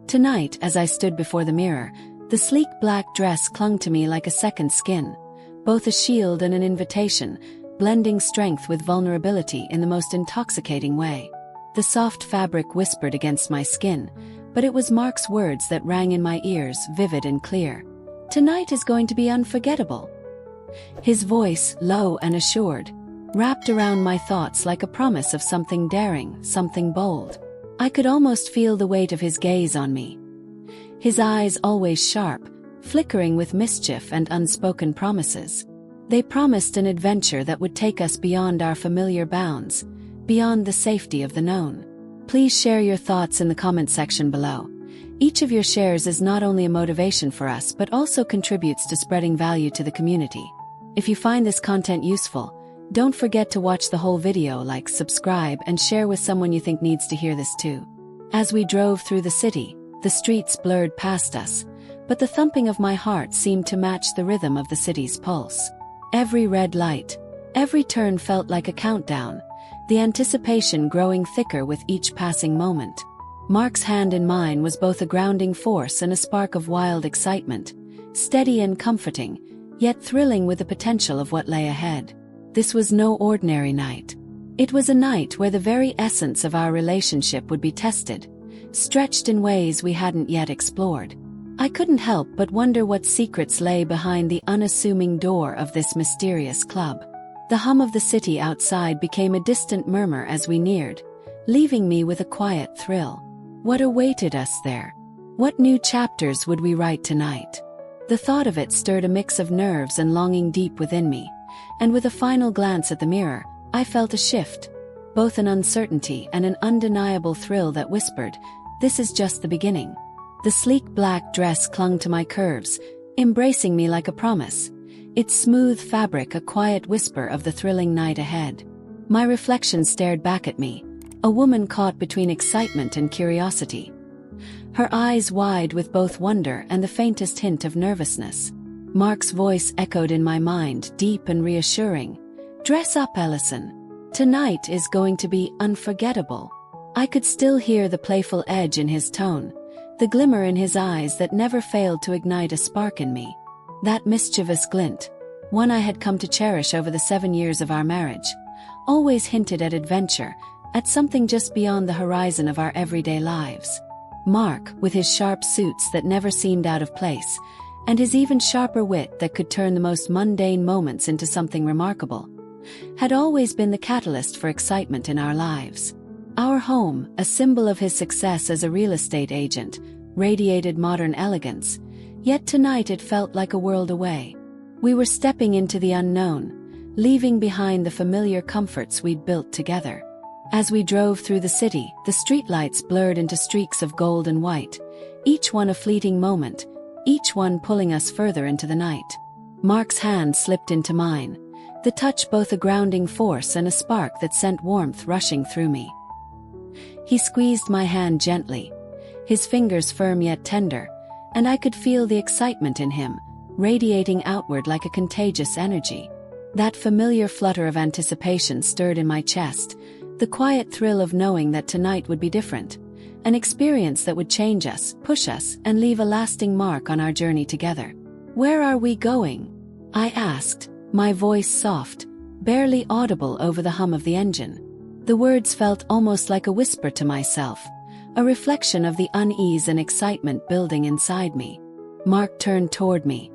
Tonight, as I stood before the mirror, the sleek black dress clung to me like a second skin, both a shield and an invitation, blending strength with vulnerability in the most intoxicating way. The soft fabric whispered against my skin, but it was Mark's words that rang in my ears, vivid and clear. "Tonight is going to be unforgettable." His voice, low and assured, wrapped around my thoughts like a promise of something daring, something bold. I could almost feel the weight of his gaze on me. His eyes always sharp, flickering with mischief and unspoken promises. They promised an adventure that would take us beyond our familiar bounds, beyond the safety of the known. Please share your thoughts in the comment section below. Each of your shares is not only a motivation for us but also contributes to spreading value to the community. If you find this content useful, don't forget to watch the whole video, like, subscribe, and share with someone you think needs to hear this too. As we drove through the city, the streets blurred past us, but the thumping of my heart seemed to match the rhythm of the city's pulse. Every red light, every turn felt like a countdown, the anticipation growing thicker with each passing moment. Mark's hand in mine was both a grounding force and a spark of wild excitement, steady and comforting, yet thrilling with the potential of what lay ahead. This was no ordinary night. It was a night where the very essence of our relationship would be tested, stretched in ways we hadn't yet explored. I couldn't help but wonder what secrets lay behind the unassuming door of this mysterious club. The hum of the city outside became a distant murmur as we neared, leaving me with a quiet thrill. What awaited us there? What new chapters would we write tonight? The thought of it stirred a mix of nerves and longing deep within me, and with a final glance at the mirror, I felt a shift, both an uncertainty and an undeniable thrill that whispered, "This is just the beginning." The sleek black dress clung to my curves, embracing me like a promise, its smooth fabric a quiet whisper of the thrilling night ahead. My reflection stared back at me, a woman caught between excitement and curiosity. Her eyes wide with both wonder and the faintest hint of nervousness. Mark's voice echoed in my mind, deep and reassuring. "Dress up, Ellison. Tonight is going to be unforgettable." I could still hear the playful edge in his tone, the glimmer in his eyes that never failed to ignite a spark in me. That mischievous glint, one I had come to cherish over the 7 years of our marriage, always hinted at adventure, at something just beyond the horizon of our everyday lives. Mark, with his sharp suits that never seemed out of place, and his even sharper wit that could turn the most mundane moments into something remarkable, had always been the catalyst for excitement in our lives. Our home, a symbol of his success as a real estate agent, radiated modern elegance, yet tonight it felt like a world away. We were stepping into the unknown, leaving behind the familiar comforts we'd built together. As we drove through the city, the streetlights blurred into streaks of gold and white, each one a fleeting moment, each one pulling us further into the night. Mark's hand slipped into mine, the touch both a grounding force and a spark that sent warmth rushing through me. He squeezed my hand gently, his fingers firm yet tender, and I could feel the excitement in him, radiating outward like a contagious energy. That familiar flutter of anticipation stirred in my chest, the quiet thrill of knowing that tonight would be different, an experience that would change us, push us, and leave a lasting mark on our journey together. "Where are we going?" I asked, my voice soft, barely audible over the hum of the engine. The words felt almost like a whisper to myself, a reflection of the unease and excitement building inside me. Mark turned toward me,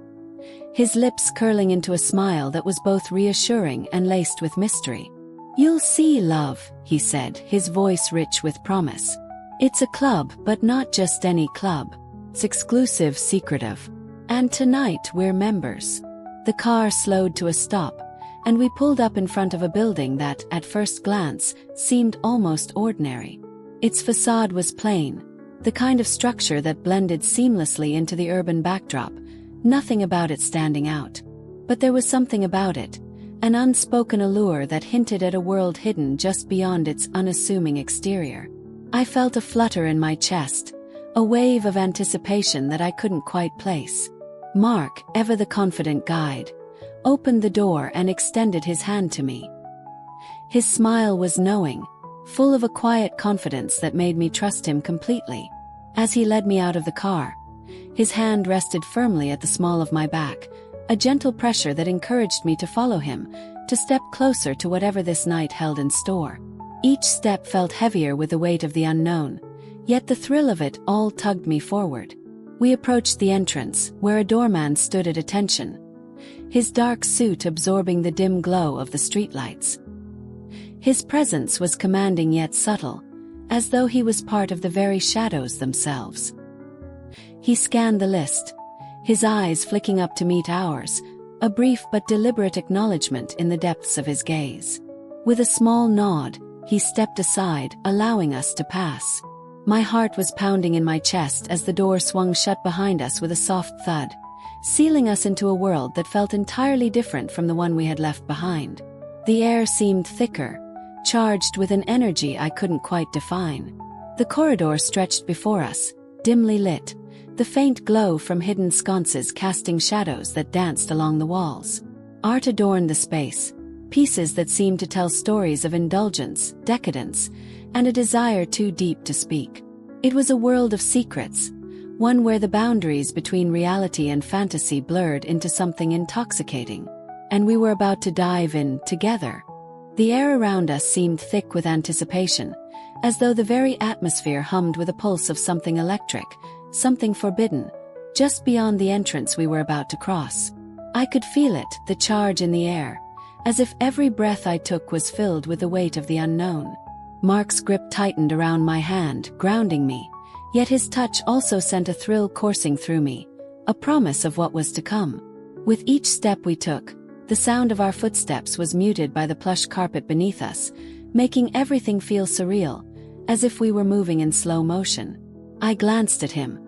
his lips curling into a smile that was both reassuring and laced with mystery. "You'll see, love," he said, his voice rich with promise. "It's a club, but not just any club. It's exclusive, secretive. And tonight we're members." The car slowed to a stop, and we pulled up in front of a building that, at first glance, seemed almost ordinary. Its facade was plain, the kind of structure that blended seamlessly into the urban backdrop, nothing about it standing out. But there was something about it, an unspoken allure that hinted at a world hidden just beyond its unassuming exterior. I felt a flutter in my chest, a wave of anticipation that I couldn't quite place. Mark, ever the confident guide, opened the door and extended his hand to me. His smile was knowing, full of a quiet confidence that made me trust him completely. As he led me out of the car, his hand rested firmly at the small of my back, a gentle pressure that encouraged me to follow him, to step closer to whatever this night held in store. Each step felt heavier with the weight of the unknown, yet the thrill of it all tugged me forward. We approached the entrance, where a doorman stood at attention, his dark suit absorbing the dim glow of the streetlights. His presence was commanding yet subtle, as though he was part of the very shadows themselves. He scanned the list, his eyes flicking up to meet ours, a brief but deliberate acknowledgement in the depths of his gaze. With a small nod, he stepped aside, allowing us to pass. My heart was pounding in my chest as the door swung shut behind us with a soft thud, sealing us into a world that felt entirely different from the one we had left behind. The air seemed thicker, charged with an energy I couldn't quite define. The corridor stretched before us, dimly lit, the faint glow from hidden sconces casting shadows that danced along the walls. Art adorned the space, pieces that seemed to tell stories of indulgence, decadence, and a desire too deep to speak. It was a world of secrets, one where the boundaries between reality and fantasy blurred into something intoxicating, and we were about to dive in together. The air around us seemed thick with anticipation, as though the very atmosphere hummed with a pulse of something electric, something forbidden, just beyond the entrance we were about to cross. I could feel it, the charge in the air, as if every breath I took was filled with the weight of the unknown. Mark's grip tightened around my hand, grounding me, yet his touch also sent a thrill coursing through me, a promise of what was to come. With each step we took, the sound of our footsteps was muted by the plush carpet beneath us, making everything feel surreal, as if we were moving in slow motion. I glanced at him,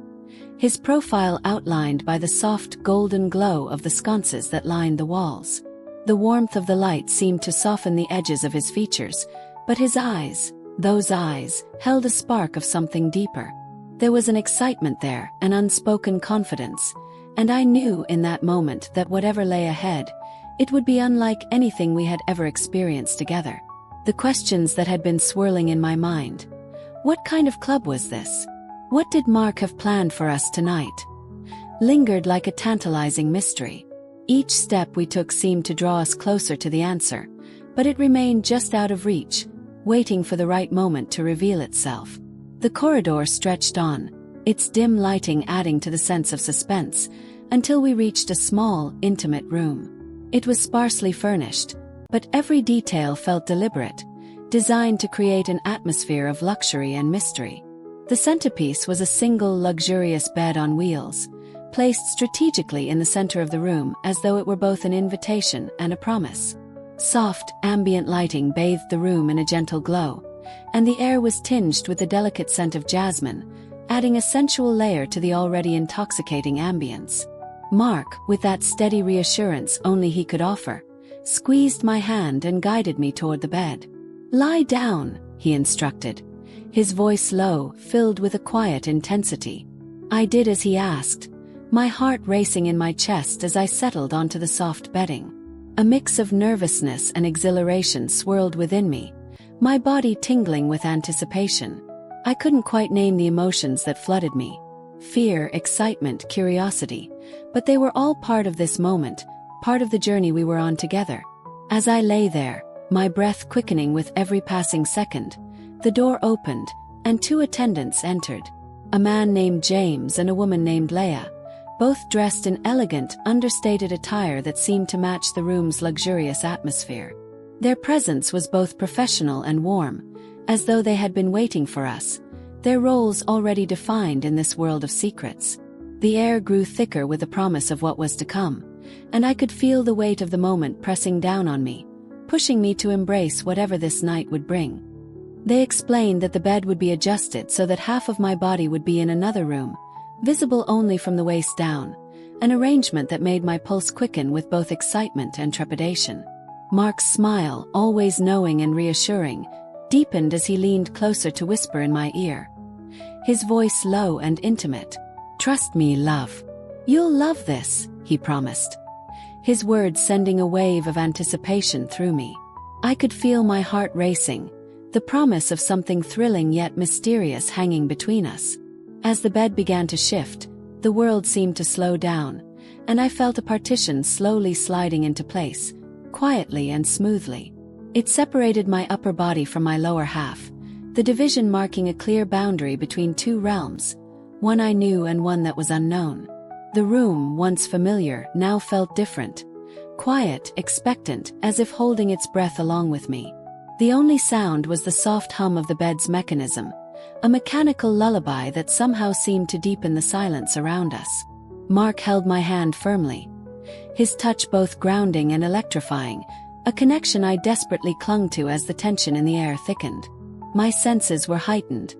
his profile outlined by the soft golden glow of the sconces that lined the walls. The warmth of the light seemed to soften the edges of his features, but his eyes, those eyes, held a spark of something deeper. There was an excitement there, an unspoken confidence, and I knew in that moment that whatever lay ahead, it would be unlike anything we had ever experienced together. The questions that had been swirling in my mind. What kind of club was this? What did Mark have planned for us tonight? Lingered like a tantalizing mystery. Each step we took seemed to draw us closer to the answer, but it remained just out of reach, waiting for the right moment to reveal itself. The corridor stretched on, its dim lighting adding to the sense of suspense, until we reached a small, intimate room. It was sparsely furnished, but every detail felt deliberate, designed to create an atmosphere of luxury and mystery. The centerpiece was a single luxurious bed on wheels, placed strategically in the center of the room as though it were both an invitation and a promise. Soft, ambient lighting bathed the room in a gentle glow, and the air was tinged with the delicate scent of jasmine, adding a sensual layer to the already intoxicating ambience. Mark, with that steady reassurance only he could offer, squeezed my hand and guided me toward the bed. "Lie down," he instructed, his voice low, filled with a quiet intensity. I did as he asked, my heart racing in my chest as I settled onto the soft bedding. A mix of nervousness and exhilaration swirled within me, my body tingling with anticipation. I couldn't quite name the emotions that flooded me. Fear, excitement, curiosity, but they were all part of this moment, part of the journey we were on together. As I lay there, my breath quickening with every passing second, the door opened, and two attendants entered. A man named James and a woman named Leah, both dressed in elegant, understated attire that seemed to match the room's luxurious atmosphere. Their presence was both professional and warm, as though they had been waiting for us, their roles already defined in this world of secrets. The air grew thicker with the promise of what was to come, and I could feel the weight of the moment pressing down on me, pushing me to embrace whatever this night would bring. They explained that the bed would be adjusted so that half of my body would be in another room, visible only from the waist down, an arrangement that made my pulse quicken with both excitement and trepidation. Mark's smile, always knowing and reassuring, deepened as he leaned closer to whisper in my ear. His voice low and intimate. "Trust me, love. You'll love this," he promised, his words sending a wave of anticipation through me. I could feel my heart racing, the promise of something thrilling yet mysterious hanging between us. As the bed began to shift, the world seemed to slow down, and I felt a partition slowly sliding into place, quietly and smoothly. It separated my upper body from my lower half, the division marking a clear boundary between two realms, one I knew and one that was unknown. The room, once familiar, now felt different. Quiet, expectant, as if holding its breath along with me. The only sound was the soft hum of the bed's mechanism, a mechanical lullaby that somehow seemed to deepen the silence around us. Mark held my hand firmly, his touch both grounding and electrifying, a connection I desperately clung to as the tension in the air thickened. My senses were heightened,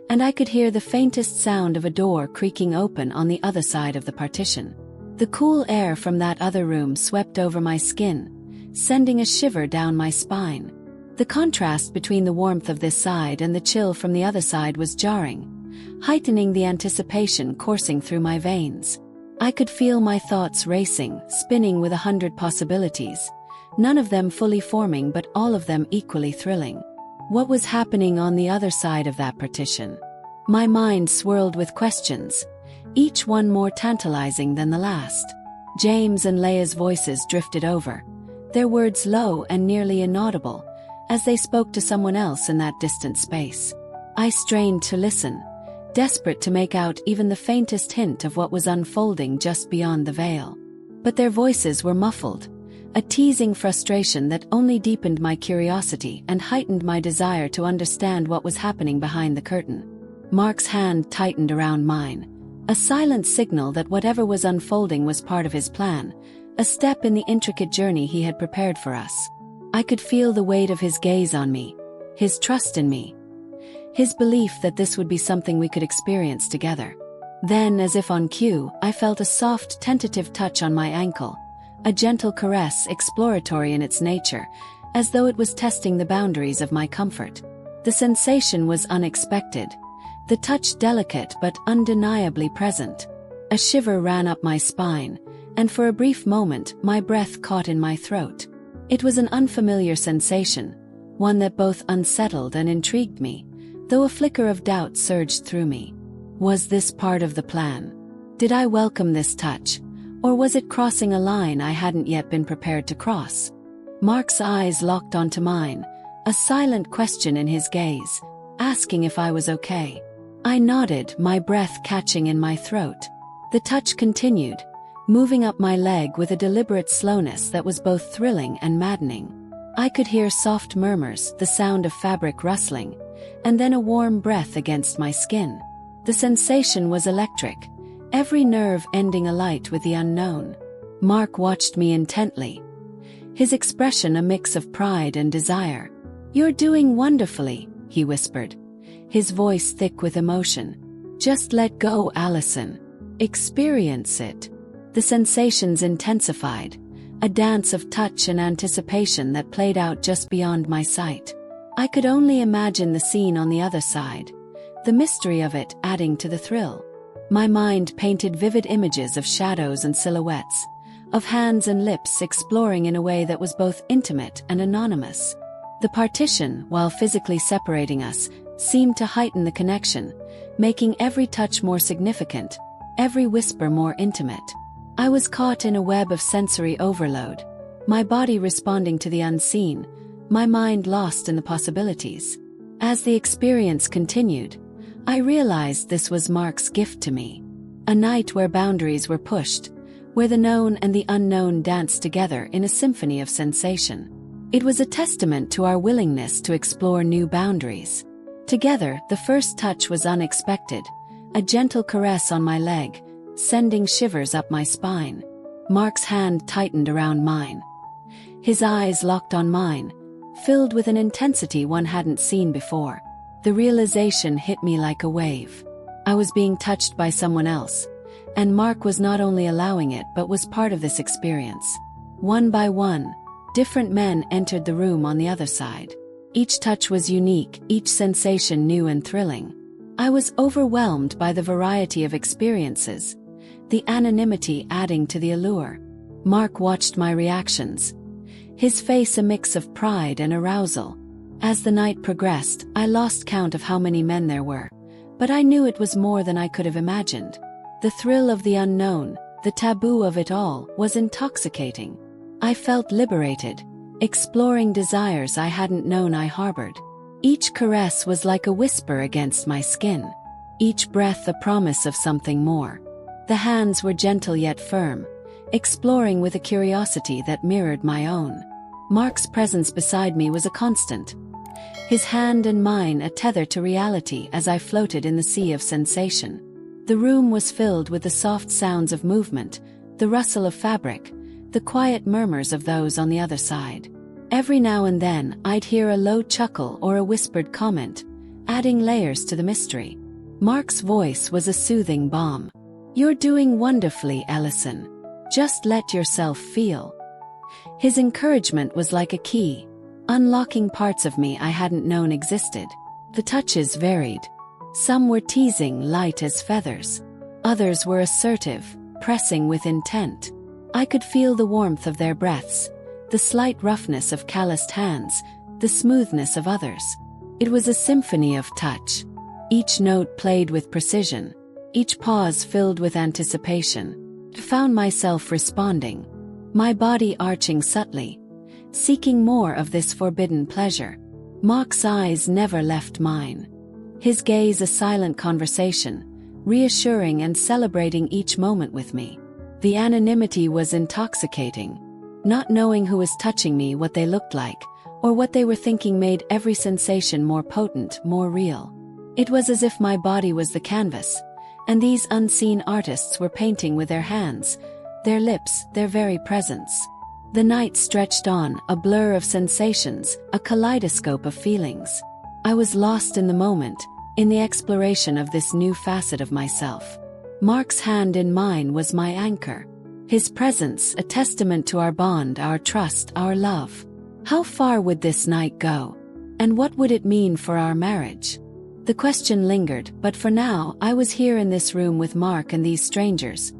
and I could hear the faintest sound of a door creaking open on the other side of the partition. The cool air from that other room swept over my skin, sending a shiver down my spine. The contrast between the warmth of this side and the chill from the other side was jarring, heightening the anticipation coursing through my veins. I could feel my thoughts racing, spinning with 100 possibilities, none of them fully forming but all of them equally thrilling. What was happening on the other side of that partition? My mind swirled with questions, each one more tantalizing than the last. James and Leia's voices drifted over, their words low and nearly inaudible, as they spoke to someone else in that distant space. I strained to listen, desperate to make out even the faintest hint of what was unfolding just beyond the veil. But their voices were muffled, a teasing frustration that only deepened my curiosity and heightened my desire to understand what was happening behind the curtain. Mark's hand tightened around mine, a silent signal that whatever was unfolding was part of his plan, a step in the intricate journey he had prepared for us. I could feel the weight of his gaze on me, his trust in me, his belief that this would be something we could experience together. Then, as if on cue, I felt a soft, tentative touch on my ankle, a gentle caress exploratory in its nature, as though it was testing the boundaries of my comfort. The sensation was unexpected, the touch delicate but undeniably present. A shiver ran up my spine, and for a brief moment my breath caught in my throat. It was an unfamiliar sensation, one that both unsettled and intrigued me, though a flicker of doubt surged through me. Was this part of the plan? Did I welcome this touch, or was it crossing a line I hadn't yet been prepared to cross? Mark's eyes locked onto mine, a silent question in his gaze, asking if I was okay. I nodded, my breath catching in my throat. The touch continued, moving up my leg with a deliberate slowness that was both thrilling and maddening. I could hear soft murmurs, the sound of fabric rustling, and then a warm breath against my skin. The sensation was electric, every nerve ending alight with the unknown. Mark watched me intently, his expression a mix of pride and desire. "You're doing wonderfully," he whispered, his voice thick with emotion. "Just let go, Allison. Experience it." The sensations intensified, a dance of touch and anticipation that played out just beyond my sight. I could only imagine the scene on the other side, the mystery of it adding to the thrill. My mind painted vivid images of shadows and silhouettes, of hands and lips exploring in a way that was both intimate and anonymous. The partition, while physically separating us, seemed to heighten the connection, making every touch more significant, every whisper more intimate. I was caught in a web of sensory overload, my body responding to the unseen, my mind lost in the possibilities. As the experience continued, I realized this was Mark's gift to me. A night where boundaries were pushed, where the known and the unknown danced together in a symphony of sensation. It was a testament to our willingness to explore new boundaries. Together, the first touch was unexpected, a gentle caress on my leg, sending shivers up my spine. Mark's hand tightened around mine, his eyes locked on mine, filled with an intensity one hadn't seen before. The realization hit me like a wave. I was being touched by someone else, and Mark was not only allowing it but was part of this experience. One by one, different men entered the room on the other side. Each touch was unique, each sensation new and thrilling. I was overwhelmed by the variety of experiences, the anonymity adding to the allure. Mark watched my reactions, his face a mix of pride and arousal. As the night progressed, I lost count of how many men there were, But I knew it was more than I could have imagined. The thrill of the unknown, the taboo of it all, was intoxicating. I felt liberated, exploring desires I hadn't known I harbored. Each caress was like a whisper against my skin, each breath a promise of something more. The hands were gentle yet firm, exploring with a curiosity that mirrored my own. Mark's presence beside me was a constant, his hand and mine a tether to reality as I floated in the sea of sensation. The room was filled with the soft sounds of movement, the rustle of fabric, the quiet murmurs of those on the other side. Every now and then, I'd hear a low chuckle or a whispered comment, adding layers to the mystery. Mark's voice was a soothing balm. "You're doing wonderfully, Ellison. Just let yourself feel." His encouragement was like a key, unlocking parts of me I hadn't known existed. The touches varied. Some were teasing, light as feathers. Others were assertive, pressing with intent. I could feel the warmth of their breaths, the slight roughness of calloused hands, the smoothness of others. It was a symphony of touch. Each note played with precision, each pause filled with anticipation. I found myself responding, my body arching subtly, seeking more of this forbidden pleasure. Mark's eyes never left mine. His gaze a silent conversation, reassuring and celebrating each moment with me. The anonymity was intoxicating. Not knowing who was touching me, what they looked like, or what they were thinking made every sensation more potent, more real. It was as if my body was the canvas, and these unseen artists were painting with their hands, their lips, their very presence. The night stretched on, a blur of sensations, a kaleidoscope of feelings. I was lost in the moment, in the exploration of this new facet of myself. Mark's hand in mine was my anchor. His presence, a testament to our bond, our trust, our love. How far would this night go? And what would it mean for our marriage? The question lingered, but for now, I was here in this room with Mark and these strangers,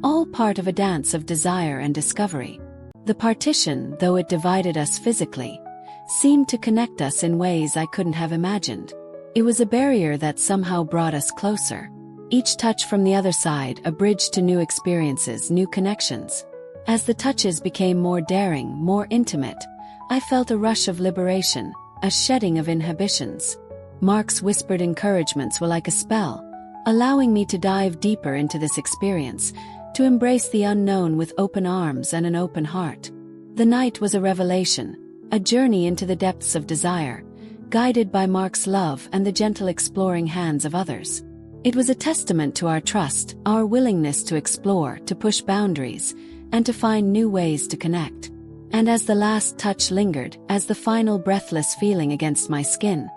all part of a dance of desire and discovery. The partition, though it divided us physically, seemed to connect us in ways I couldn't have imagined. It was a barrier that somehow brought us closer. Each touch from the other side a bridge to new experiences, new connections. As the touches became more daring, more intimate, I felt a rush of liberation, a shedding of inhibitions. Mark's whispered encouragements were like a spell, allowing me to dive deeper into this experience, to embrace the unknown with open arms and an open heart. The night was a revelation, a journey into the depths of desire, guided by Mark's love and the gentle exploring hands of others. It was a testament to our trust, our willingness to explore, to push boundaries, and to find new ways to connect. And as the last touch lingered, as the final breathless feeling against my skin,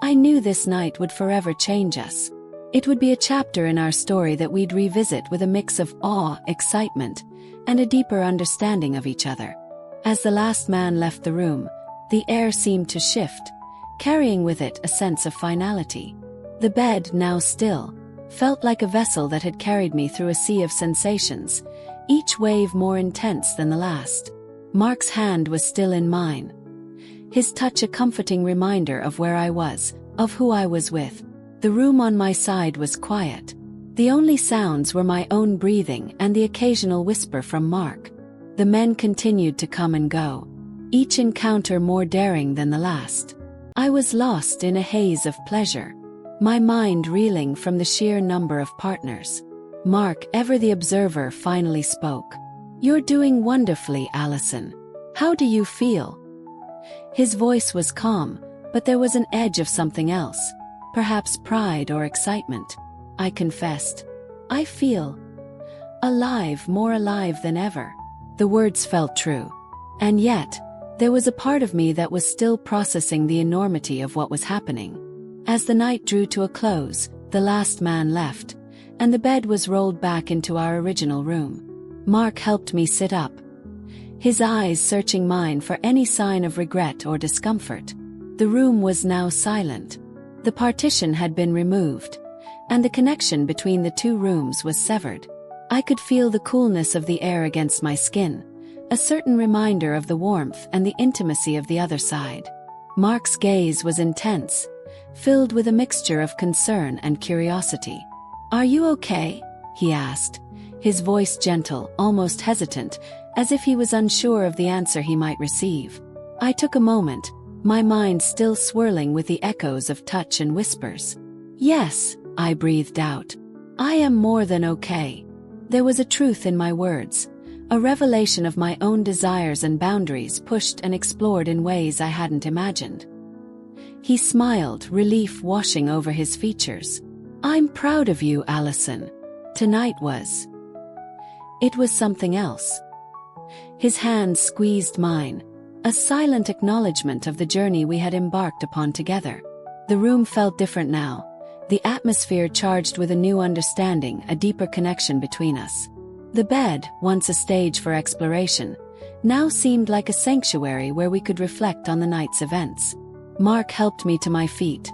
I knew this night would forever change us. It would be a chapter in our story that we'd revisit with a mix of awe, excitement, and a deeper understanding of each other. As the last man left the room, the air seemed to shift, carrying with it a sense of finality. The bed, now still, felt like a vessel that had carried me through a sea of sensations, each wave more intense than the last. Mark's hand was still in mine, his touch a comforting reminder of where I was, of who I was with. The room on my side was quiet. The only sounds were my own breathing and the occasional whisper from Mark. The men continued to come and go, each encounter more daring than the last. I was lost in a haze of pleasure, my mind reeling from the sheer number of partners. Mark, ever the observer, finally spoke. "You're doing wonderfully, Allison. How do you feel?" His voice was calm, but there was an edge of something else, perhaps pride or excitement. I confessed, "I feel alive, more alive than ever." The words felt true. And yet, there was a part of me that was still processing the enormity of what was happening. As the night drew to a close, the last man left, and the bed was rolled back into our original room. Mark helped me sit up, his eyes searching mine for any sign of regret or discomfort. The room was now silent. The partition had been removed, and the connection between the two rooms was severed. I could feel the coolness of the air against my skin, a certain reminder of the warmth and the intimacy of the other side. Mark's gaze was intense, filled with a mixture of concern and curiosity. "Are you okay?" he asked, his voice gentle, almost hesitant, as if he was unsure of the answer he might receive. I took a moment, my mind still swirling with the echoes of touch and whispers. "Yes," I breathed out. "I am more than okay." There was a truth in my words, a revelation of my own desires and boundaries pushed and explored in ways I hadn't imagined. He smiled, relief washing over his features. "I'm proud of you, Allison. Tonight was..." It was something else. His hand squeezed mine, a silent acknowledgement of the journey we had embarked upon together. The room felt different now, the atmosphere charged with a new understanding, a deeper connection between us. The bed, once a stage for exploration, now seemed like a sanctuary where we could reflect on the night's events. Mark helped me to my feet,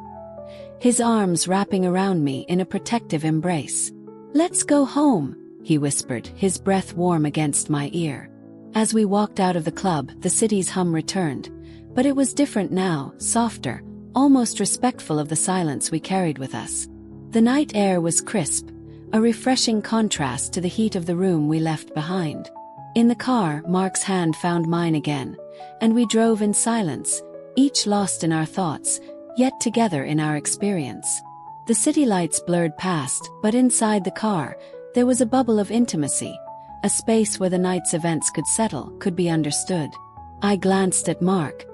his arms wrapping around me in a protective embrace. "Let's go home," he whispered, his breath warm against my ear. As we walked out of the club, the city's hum returned, but it was different now, softer, almost respectful of the silence we carried with us. The night air was crisp, a refreshing contrast to the heat of the room we left behind. In the car, Mark's hand found mine again, and we drove in silence, each lost in our thoughts, yet together in our experience. The city lights blurred past, but inside the car, there was a bubble of intimacy, a space where the night's events could settle, could be understood. I glanced at Mark,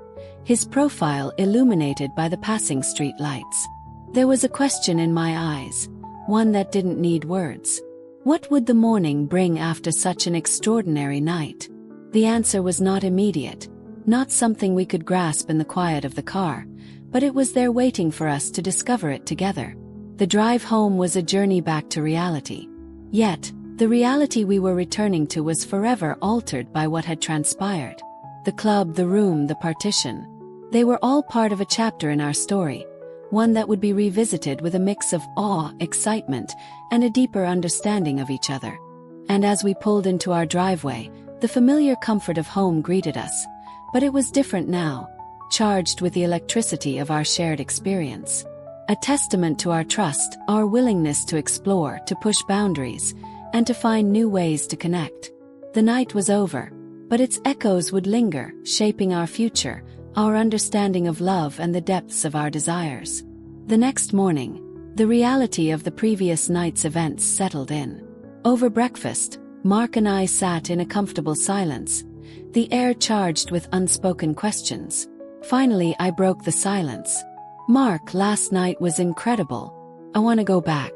his profile illuminated by the passing street lights. There was a question in my eyes, one that didn't need words. What would the morning bring after such an extraordinary night? The answer was not immediate, not something we could grasp in the quiet of the car, but it was there waiting for us to discover it together. The drive home was a journey back to reality. Yet, the reality we were returning to was forever altered by what had transpired. The club, the room, the partition. They were all part of a chapter in our story, one that would be revisited with a mix of awe, excitement, and a deeper understanding of each other. And as we pulled into our driveway, the familiar comfort of home greeted us, but it was different now, charged with the electricity of our shared experience. A testament to our trust, our willingness to explore, to push boundaries, and to find new ways to connect. The night was over, but its echoes would linger, shaping our future, our understanding of love and the depths of our desires. The next morning, the reality of the previous night's events settled in. Over breakfast, Mark and I sat in a comfortable silence, the air charged with unspoken questions. Finally, I broke the silence. "Mark, last night was incredible. I want to go back.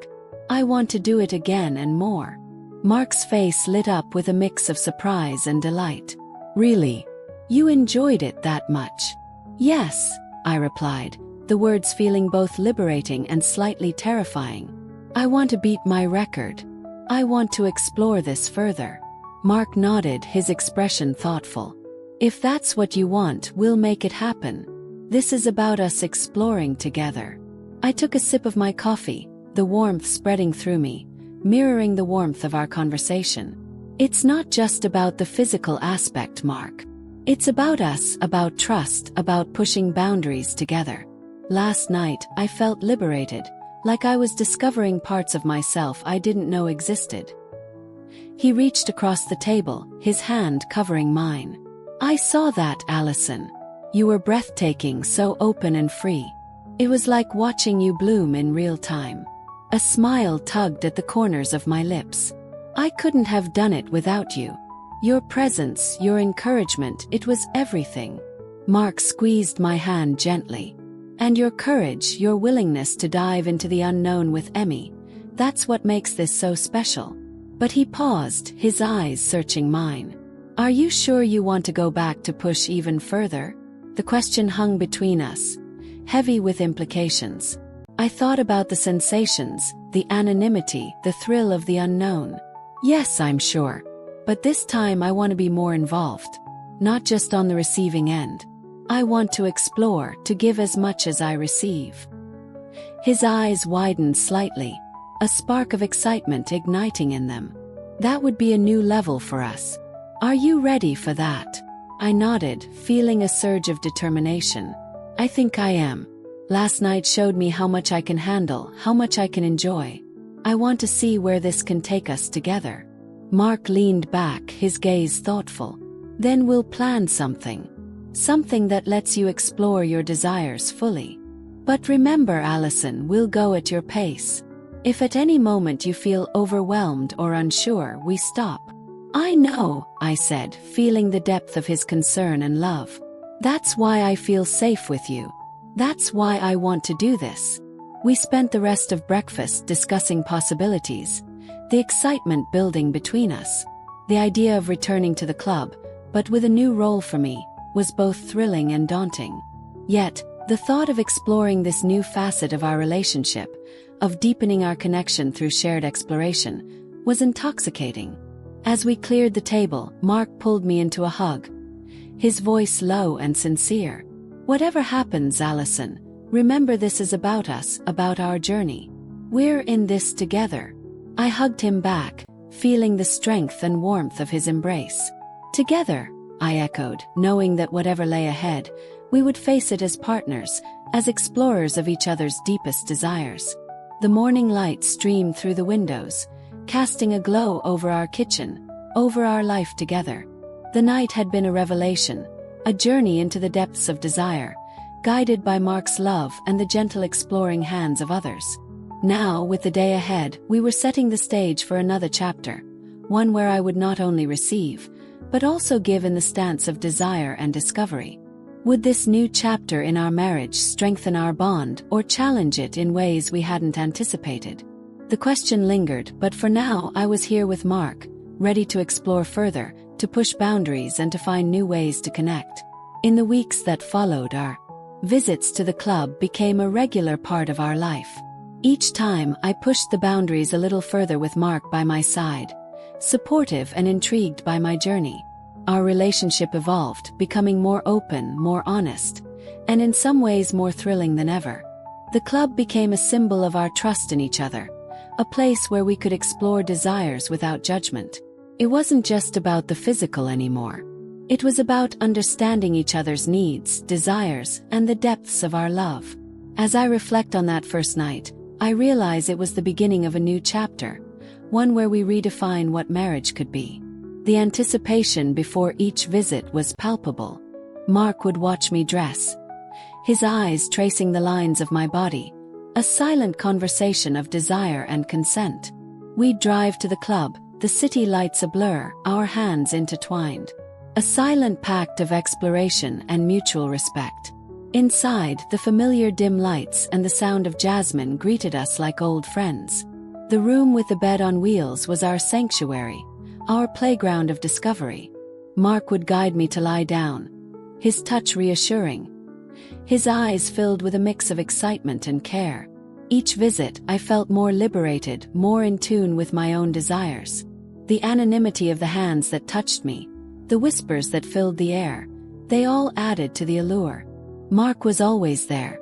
I want to do it again and more." Mark's face lit up with a mix of surprise and delight. "Really? You enjoyed it that much?" "Yes," I replied, the words feeling both liberating and slightly terrifying. "I want to beat my record. I want to explore this further." Mark nodded, his expression thoughtful. "If that's what you want, we'll make it happen. This is about us exploring together." I took a sip of my coffee, the warmth spreading through me, mirroring the warmth of our conversation. "It's not just about the physical aspect, Mark. It's about us, about trust, about pushing boundaries together. Last night, I felt liberated, like I was discovering parts of myself I didn't know existed." He reached across the table, his hand covering mine. "I saw that, Allison. You were breathtaking, so open and free. It was like watching you bloom in real time." A smile tugged at the corners of my lips. "I couldn't have done it without you. Your presence, your encouragement, it was everything." Mark squeezed my hand gently. "And your courage, your willingness to dive into the unknown with Emmy, that's what makes this so special." But he paused, his eyes searching mine. "Are you sure you want to go back to push even further?" The question hung between us, heavy with implications. I thought about the sensations, the anonymity, the thrill of the unknown. "Yes, I'm sure. But this time I want to be more involved. Not just on the receiving end. I want to explore, to give as much as I receive." His eyes widened slightly, a spark of excitement igniting in them. "That would be a new level for us. Are you ready for that?" I nodded, feeling a surge of determination. "I think I am." Last night showed me how much I can handle, how much I can enjoy. I want to see where this can take us together." Mark leaned back, his gaze thoughtful. "Then we'll plan something. Something that lets you explore your desires fully. But remember, Allison, we'll go at your pace. If at any moment you feel overwhelmed or unsure, we stop." "I know," I said, feeling the depth of his concern and love. "That's why I feel safe with you. That's why I want to do this." We spent the rest of breakfast discussing possibilities, the excitement building between us. The idea of returning to the club, but with a new role for me, was both thrilling and daunting. Yet, the thought of exploring this new facet of our relationship, of deepening our connection through shared exploration, was intoxicating. As we cleared the table, Mark pulled me into a hug, his voice low and sincere. "Whatever happens, Allison, remember this is about us, about our journey. We're in this together." I hugged him back, feeling the strength and warmth of his embrace. "Together," I echoed, knowing that whatever lay ahead, we would face it as partners, as explorers of each other's deepest desires. The morning light streamed through the windows, casting a glow over our kitchen, over our life together. The night had been a revelation, a journey into the depths of desire, guided by Mark's love and the gentle exploring hands of others. Now, with the day ahead, we were setting the stage for another chapter, one where I would not only receive, but also give in the stance of desire and discovery. Would this new chapter in our marriage strengthen our bond or challenge it in ways we hadn't anticipated? The question lingered, but for now I was here with Mark, ready to explore further, to push boundaries and to find new ways to connect. In the weeks that followed, our visits to the club became a regular part of our life. Each time I pushed the boundaries a little further with Mark by my side, supportive and intrigued by my journey. Our relationship evolved, becoming more open, more honest, and in some ways more thrilling than ever. The club became a symbol of our trust in each other, a place where we could explore desires without judgment. It wasn't just about the physical anymore. It was about understanding each other's needs, desires, and the depths of our love. As I reflect on that first night, I realize it was the beginning of a new chapter, one where we redefine what marriage could be. The anticipation before each visit was palpable. Mark would watch me dress, his eyes tracing the lines of my body, a silent conversation of desire and consent. We'd drive to the club, the city lights a blur, our hands intertwined. A silent pact of exploration and mutual respect. Inside, the familiar dim lights and the sound of jasmine greeted us like old friends. The room with the bed on wheels was our sanctuary, our playground of discovery. Mark would guide me to lie down, his touch reassuring, his eyes filled with a mix of excitement and care. Each visit, I felt more liberated, more in tune with my own desires. The anonymity of the hands that touched me, the whispers that filled the air, they all added to the allure. Mark was always there,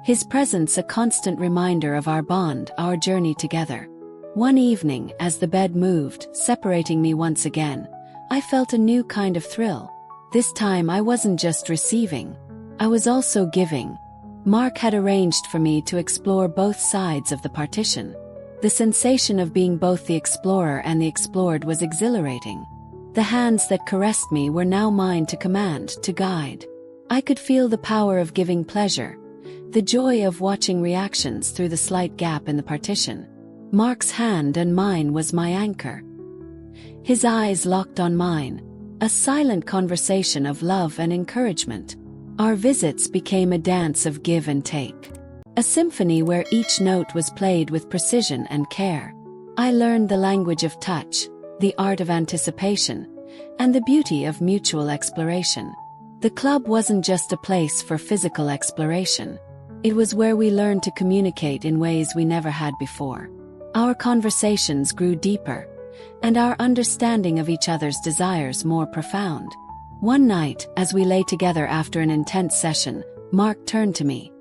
his presence a constant reminder of our bond, our journey together. One evening, as the bed moved, separating me once again, I felt a new kind of thrill. This time I wasn't just receiving, I was also giving. Mark had arranged for me to explore both sides of the partition. The sensation of being both the explorer and the explored was exhilarating. The hands that caressed me were now mine to command, to guide. I could feel the power of giving pleasure, the joy of watching reactions through the slight gap in the partition. Mark's hand and mine was my anchor. His eyes locked on mine, a silent conversation of love and encouragement. Our visits became a dance of give and take, a symphony where each note was played with precision and care. I learned the language of touch, the art of anticipation, and the beauty of mutual exploration. The club wasn't just a place for physical exploration. It was where we learned to communicate in ways we never had before. Our conversations grew deeper, and our understanding of each other's desires more profound. One night, as we lay together after an intense session, Mark turned to me,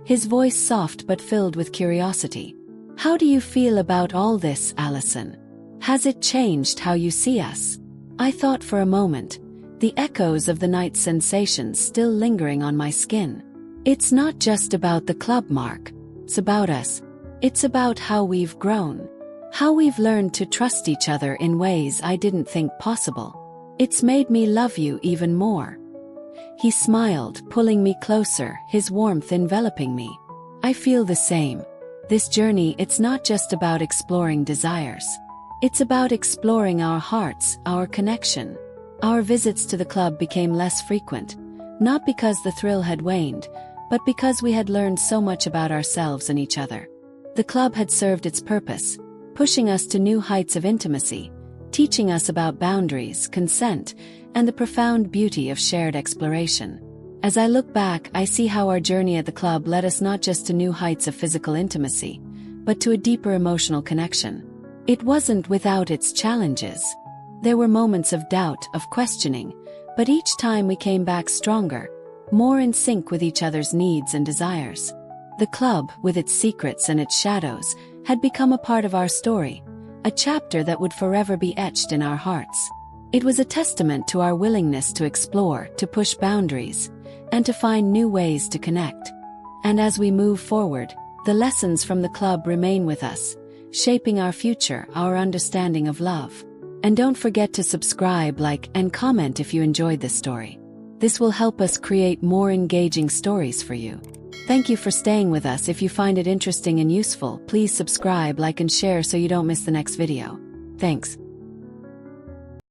his voice soft but filled with curiosity. "How do you feel about all this, Allison? Has it changed how you see us?" I thought for a moment, the echoes of the night's sensations still lingering on my skin. It's not just about the club, Mark. It's about us. It's about how we've grown. How we've learned to trust each other in ways I didn't think possible. It's made me love you even more." He smiled, pulling me closer, his warmth enveloping me. "I feel the same. This journey, it's not just about exploring desires. It's about exploring our hearts, our connection." Our visits to the club became less frequent, not because the thrill had waned, but because we had learned so much about ourselves and each other. The club had served its purpose, pushing us to new heights of intimacy, teaching us about boundaries, consent, and the profound beauty of shared exploration. As I look back, I see how our journey at the club led us not just to new heights of physical intimacy, but to a deeper emotional connection. It wasn't without its challenges. There were moments of doubt, of questioning, but each time we came back stronger, more in sync with each other's needs and desires. The club, with its secrets and its shadows, had become a part of our story, a chapter that would forever be etched in our hearts. It was a testament to our willingness to explore, to push boundaries, and to find new ways to connect. And as we move forward, the lessons from the club remain with us, shaping our future, our understanding of love. And don't forget to subscribe, like, and comment if you enjoyed this story. This will help us create more engaging stories for you. Thank you for staying with us. If you find it interesting and useful, please subscribe, like, and share so you don't miss the next video. Thanks.